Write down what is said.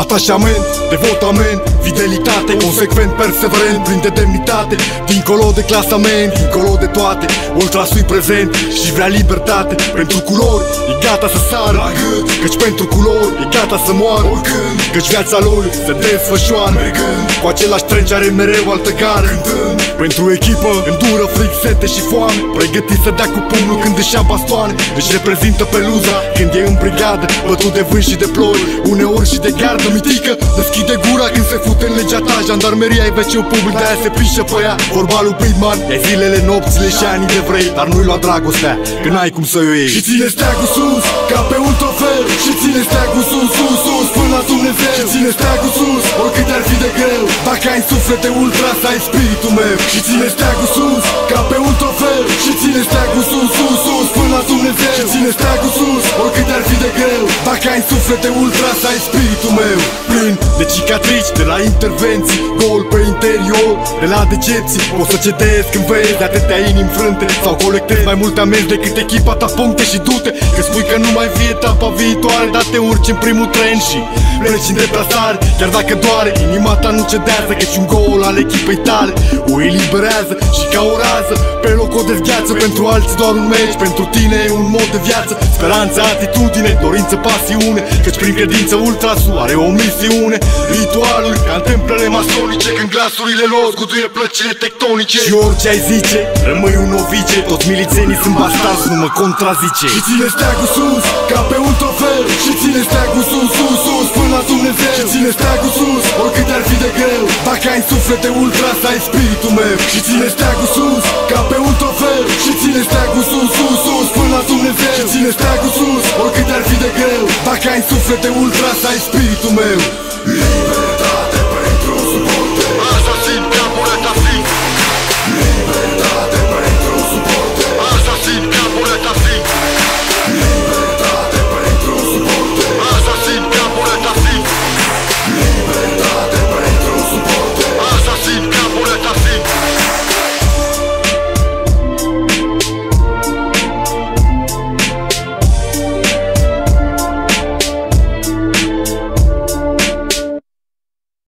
Atașament, devotament, fidelitate, consecvent, perseverent, plin de demnitate. Dincolo de clasament, dincolo de toate, ultrasul prezent și vrea libertate. Pentru culori e gata să sară la gât, căci pentru culori e gata să moară oricând, căci viața lui se desfășoară mergând cu același tren ce are mereu altă gară. Cântând pentru echipă, îndură fric, sete și foame, pregătit să dea cu pumnul când își ia bastoane. Își reprezintă peluza când e în brigadă, bătut de vânt și de ploi, uneori și de gardă. Mitică deschide gura când se fute în legea ta. Jandarmeria e veciu public, de-aia se pișă pe ea. Vorba lui Pitman, e zilele, nopțile și anii de vrei, dar nu-i lua dragostea, că n-ai cum să-i o iei. Și ține steagul sus, ca pe un trofeu, și ține steagul sus, sus, sus, până la Dumnezeu. Și ține steagul sus, oricât ar fi de greu, dacă ai în suflet de ultra, să ai spiritul meu. Și ține steagul sus, ca pe un trofeu, și ține steagul sus, sus, sus, până la Dumnezeu. Și ține steagul sus, oricât ar fi de greu, dacă ai în suflet de ultra, să ai spiritul meu. Plin de cicatrici, de la intervenții, gol pe interior, de la decepții. Poți să cedezi când vezi de atâtea inimi frânte, sau colectezi mai multe amenzi decât echipa ta, puncte și du-te. Că spui că nu mai vii etapa viitoare, dar te urci în primul tren și pleci în deplasare. Chiar dacă doare, inima ta nu cedează, căci un gol al echipei tale o eliberează. Și ca o rază, pe loc o dezgheață. Pentru alții doar un meci, pentru tine e un mod de viață. Speranță, atitudine, dorință, pasiune, căci prin credință ultrasul are o misiune. Ritualuri ca în templele masonice, când glasurile lor zguduie plăcile tectonice. Și orice ai zice, rămâi un novice, toți milițenii sunt bastarzi, nu mă contrazice. Și ține steagul sus, ca pe un trofeu, și ține steagul sus, sus, sus, până la Dumnezeu. Și ține steagul sus, oricât ar fi de greu, dacă ai în suflet de ultra, să ai spiritul meu. Și ține steagul sus, ca pe un trofeu, și ține steagul sus, sus, sus, până la Dumnezeu. Și ține steagul sus, oricât ar fi de greu, dacă ai în suflet de ultra, să ai spiritul meu.